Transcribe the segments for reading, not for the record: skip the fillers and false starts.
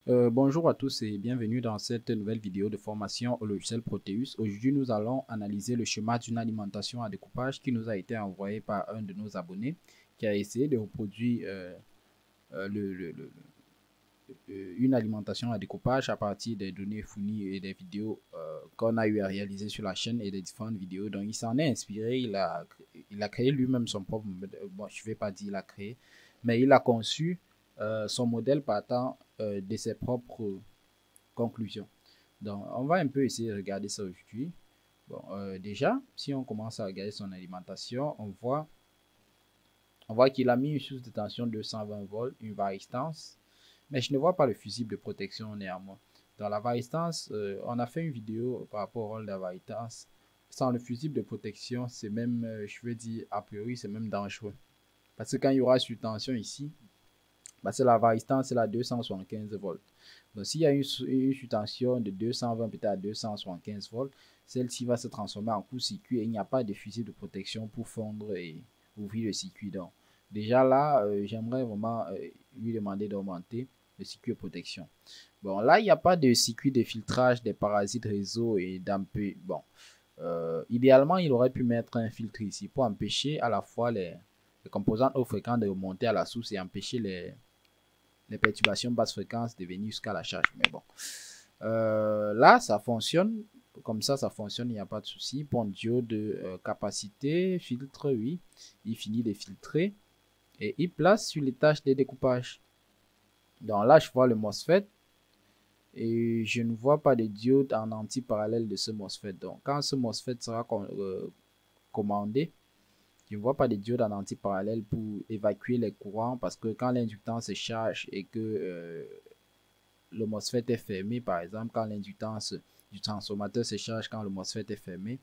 Bonjour à tous et bienvenue dans cette nouvelle vidéo de formation au logiciel Proteus. Aujourd'hui, nous allons analyser le schéma d'une alimentation à découpage qui nous a été envoyé par un de nos abonnés qui a essayé de reproduire euh, le- le- le- une alimentation à découpage à partir des données fournies et des vidéos qu'on a eu à réaliser sur la chaîne et des différentes vidéos. Donc, il s'en est inspiré, il a créé lui-même son propre modèle. Bon, je ne vais pas dire il a créé, mais il a conçu son modèle partant de ses propres conclusion. Donc, on va un peu essayer de regarder ça aujourd'hui. Bon, déjà, si on commence à regarder son alimentation, on voit qu'il a mis une source de tension de 220 volts, une varistance, mais je ne vois pas le fusible de protection néanmoins. Dans la varistance, on a fait une vidéo par rapport au rôle de la varistance. Sans le fusible de protection, c'est même, je veux dire, a priori, c'est même dangereux. Parce que quand il y aura sur tension ici, bah, c'est la varistance, c'est la 275 volts. Donc, s'il y a une tension de 220 peut-être à 275 volts, celle-ci va se transformer en court-circuit et il n'y a pas de fusible de protection pour fondre et ouvrir le circuit. Donc, déjà là, j'aimerais vraiment lui demander d'augmenter le circuit de protection. Bon, là, il n'y a pas de circuit de filtrage des parasites réseau et d'empêcher. Bon, idéalement, il aurait pu mettre un filtre ici pour empêcher à la fois les composantes hautes fréquentes de remonter à la source et empêcher les perturbations basse fréquence de venir jusqu'à la charge. Mais bon, là, ça fonctionne. Comme ça fonctionne, il n'y a pas de souci. Bon, diode de capacité, filtre, oui. Il finit de filtrer et il place sur les tâches de découpage. Donc là, je vois le MOSFET et je ne vois pas de diode en anti-parallèle de ce MOSFET. Donc, quand ce MOSFET sera commandé, je ne vois pas de diode en anti-parallèle pour évacuer les courants parce que quand l'inductance se charge et que le MOSFET est fermé, par exemple, quand l'inductance du transformateur se charge quand le MOSFET est fermé.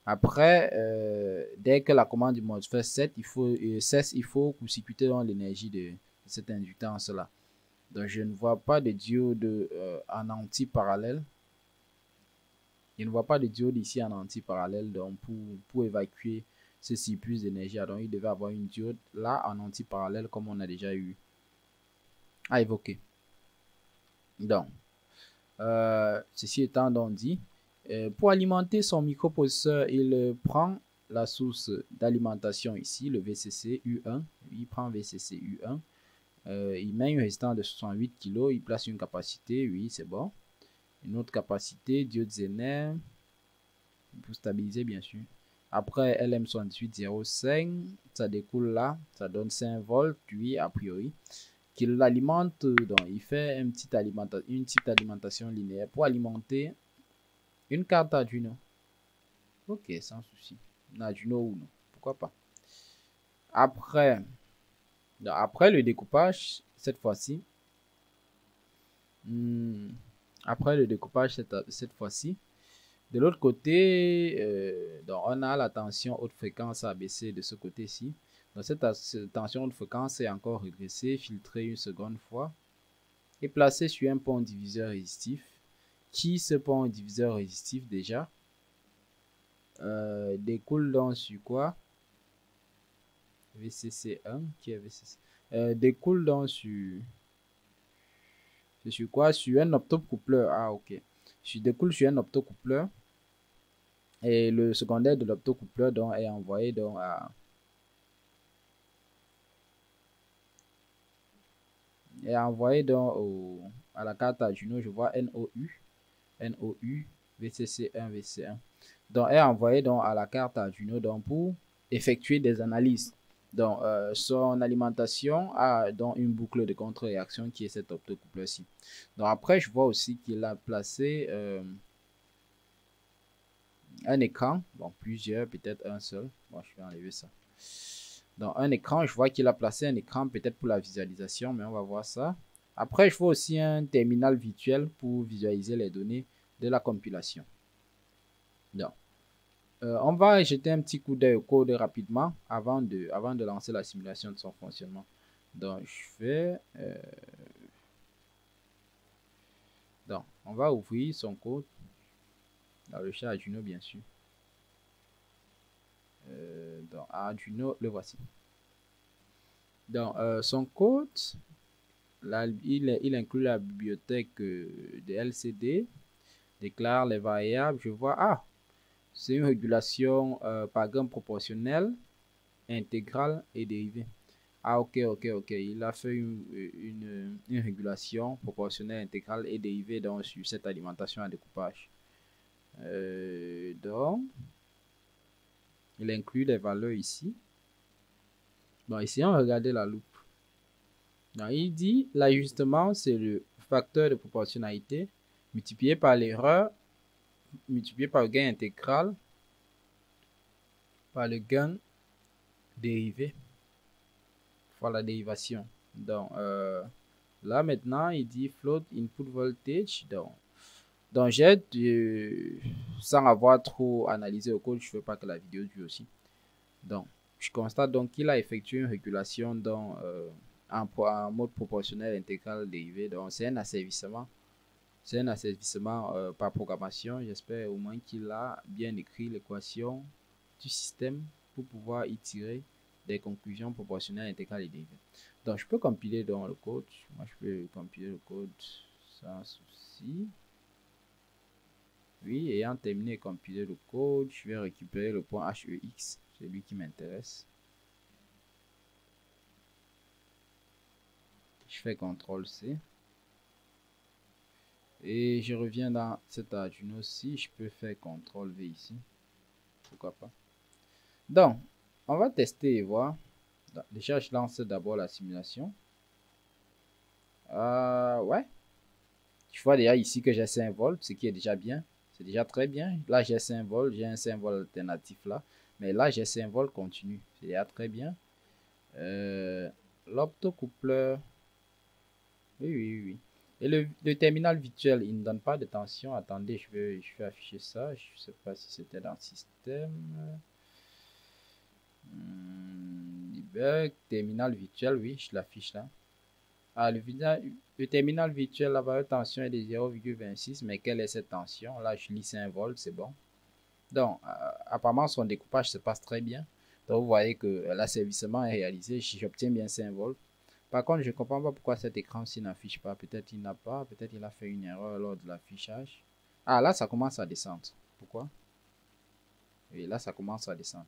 Après, dès que la commande du MOSFET cesse, il faut court-circuiter l'énergie de cette inductance-là. Donc, je ne vois pas de diode en anti-parallèle. Je ne vois pas de diode ici en anti-parallèle donc pour évacuer ce surplus d'énergie. Donc, il devait avoir une diode là en anti-parallèle comme on a déjà eu à évoquer. Donc, ceci étant donc dit, pour alimenter son microprocesseur, il prend la source d'alimentation ici, le VCC U1. Il prend VCC U1. Il met une résistance de 68 kg. Il place une capacité, oui, c'est bon. Une autre capacité, diode Zener, pour stabiliser bien sûr. Après LM7805, ça découle là, ça donne 5 volts, oui, a priori qu'il l'alimente, donc il fait une petite alimentation linéaire pour alimenter une carte Arduino. Ok, sans souci. Arduino ou non, pourquoi pas. Après, après le découpage, cette fois-ci, hmm, après le découpage cette fois-ci, de l'autre côté, donc on a la tension haute fréquence ABC de ce côté-ci. Donc cette tension haute fréquence est encore régressée, filtrée une seconde fois et placée sur un pont diviseur résistif. Qui ce pont diviseur résistif déjà découle donc sur quoi? VCC1 qui est VCC. Découle donc sur quoi? Sur un optocoupleur. Ah, ok. Découle sur un optocoupleur. Et le secondaire de l'optocoupleur donc est envoyé donc à la carte Arduino. Je vois NOU, VCC1, VC1. Donc est envoyé donc à la carte Arduino donc pour effectuer des analyses. Donc son alimentation a donc une boucle de contre-réaction qui est cet optocoupleur-ci. Donc après je vois aussi qu'il a placé un écran, bon plusieurs, peut-être un seul. Bon je vais enlever ça. Donc un écran, je vois qu'il a placé un écran peut-être pour la visualisation, mais on va voir ça. Après je vois aussi un terminal virtuel pour visualiser les données de la compilation. Donc on va jeter un petit coup d'œil au code rapidement avant de lancer la simulation de son fonctionnement. Donc, donc, on va ouvrir son code dans le chat Arduino, bien sûr. Donc, Arduino, le voici. Donc, son code, il inclut la bibliothèque de LCD, déclare les variables. Je vois, ah, c'est une régulation par gamme proportionnelle, intégrale et dérivée. Ah, ok. Il a fait une régulation proportionnelle, intégrale et dérivée donc, sur cette alimentation à découpage. Donc, il inclut les valeurs ici. Bon, essayons de regarder la loupe. Donc, il dit l'ajustement, c'est le facteur de proportionnalité multiplié par l'erreur, multiplié par le gain intégral, par le gain dérivé, fois la dérivation. Donc, là maintenant, il dit float input voltage. Donc j'ai, sans avoir trop analysé le code, je ne veux pas que la vidéo dure aussi. Donc, je constate donc qu'il a effectué une régulation en mode proportionnel intégral dérivé. Donc, c'est un asservissement. C'est un asservissement par programmation. J'espère au moins qu'il a bien écrit l'équation du système pour pouvoir y tirer des conclusions proportionnelles, intégrales et dérivées. Donc, je peux compiler dans le code. Moi, je peux compiler le code sans souci. Oui, ayant terminé de compiler le code, je vais récupérer le point HEX. C'est lui qui m'intéresse. Je fais CTRL-C. Et je reviens dans cet Arduino aussi. Je peux faire CTRL-V ici. Pourquoi pas. Donc, on va tester et voir. Déjà, je lance d'abord la simulation. Ouais. Je vois déjà ici que j'ai 5 volts, ce qui est déjà bien. C'est déjà très bien. Là, j'ai 5 volts. J'ai un 5 volts alternatif là. Mais là, j'ai 5 volts continu. C'est déjà très bien. L'optocoupleur. Oui. Et le terminal virtuel, il ne donne pas de tension. Attendez, je vais afficher ça. Je ne sais pas si c'était dans le système. Debug, terminal virtuel, oui, je l'affiche là. Ah, le terminal virtuel, la valeur de tension est de 0,26. Mais quelle est cette tension? Là, je lis 5 volts, c'est bon. Donc, apparemment, son découpage se passe très bien. Donc, vous voyez que l'asservissement est réalisé. J'obtiens bien 5 volts. Par contre, je ne comprends pas pourquoi cet écran-ci n'affiche pas. Peut-être il n'a pas. Peut-être il a fait une erreur lors de l'affichage. Ah, là, ça commence à descendre. Pourquoi? Oui, là, ça commence à descendre.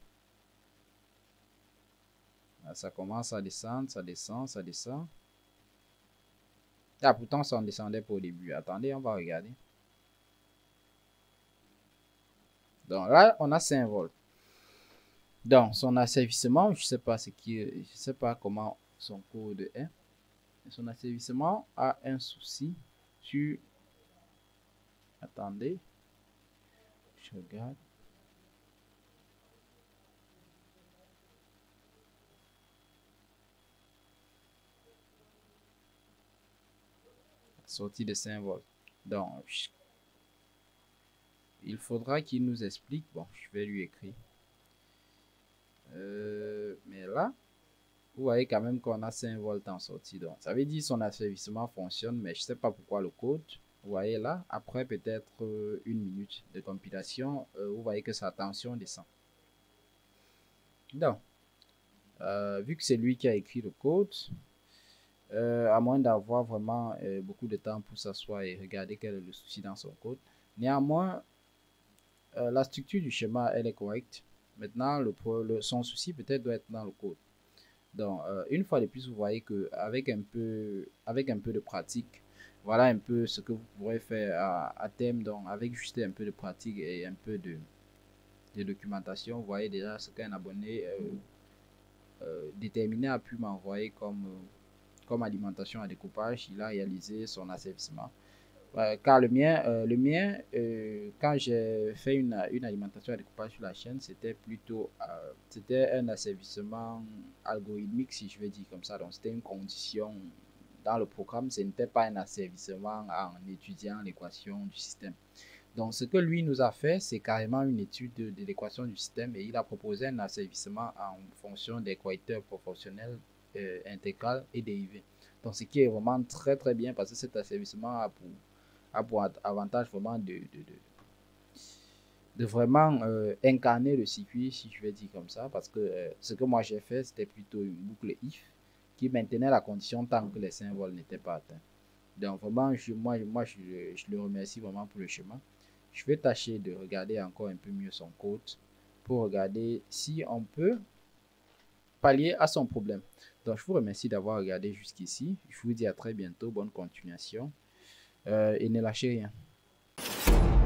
Là, ça commence à descendre. Ça descend. Ah, pourtant, ça en descendait pas au début. Attendez, on va regarder. Donc là, on a 5 volts. Donc, son asservissement, je sais pas comment son code est. Son asservissement a un souci sur... Attendez. Je regarde. Sortie de 5 volts. Donc, il faudra qu'il nous explique. Bon, je vais lui écrire. Mais là, vous voyez quand même qu'on a 5 volts en sortie. Donc, ça veut dire que son asservissement fonctionne, mais je ne sais pas pourquoi le code. Vous voyez là, après peut-être une minute de compilation, vous voyez que sa tension descend. Donc, vu que c'est lui qui a écrit le code, à moins d'avoir vraiment beaucoup de temps pour s'asseoir et regarder quel est le souci dans son code. Néanmoins, la structure du schéma, elle est correcte. Maintenant, son souci peut-être doit être dans le code. Donc, une fois de plus, vous voyez qu'avec un peu de pratique, voilà un peu ce que vous pourrez faire à terme. Donc, avec juste un peu de pratique et un peu de documentation, vous voyez déjà ce qu'un abonné déterminé a pu m'envoyer comme alimentation à découpage. Il a réalisé son asservissement. Car le mien quand j'ai fait une alimentation à découpage sur la chaîne, c'était plutôt c'était un asservissement algorithmique, si je veux dire comme ça. Donc c'était une condition dans le programme, ce n'était pas un asservissement en étudiant l'équation du système. Donc ce que lui nous a fait, c'est carrément une étude de l'équation du système, et il a proposé un asservissement en fonction des équateurs proportionnels, intégral et dérivé. Donc ce qui est vraiment très très bien, parce que cet asservissement a pour avantage vraiment de vraiment incarner le circuit, si je vais dire comme ça, parce que ce que moi j'ai fait, c'était plutôt une boucle if qui maintenait la condition tant que les 5 vols n'étaient pas atteints. Donc vraiment, je le remercie vraiment pour le chemin. Je vais tâcher de regarder encore un peu mieux son code pour regarder si on peut pallier à son problème. Donc je vous remercie d'avoir regardé jusqu'ici. Je vous dis à très bientôt, bonne continuation et ne lâchez rien.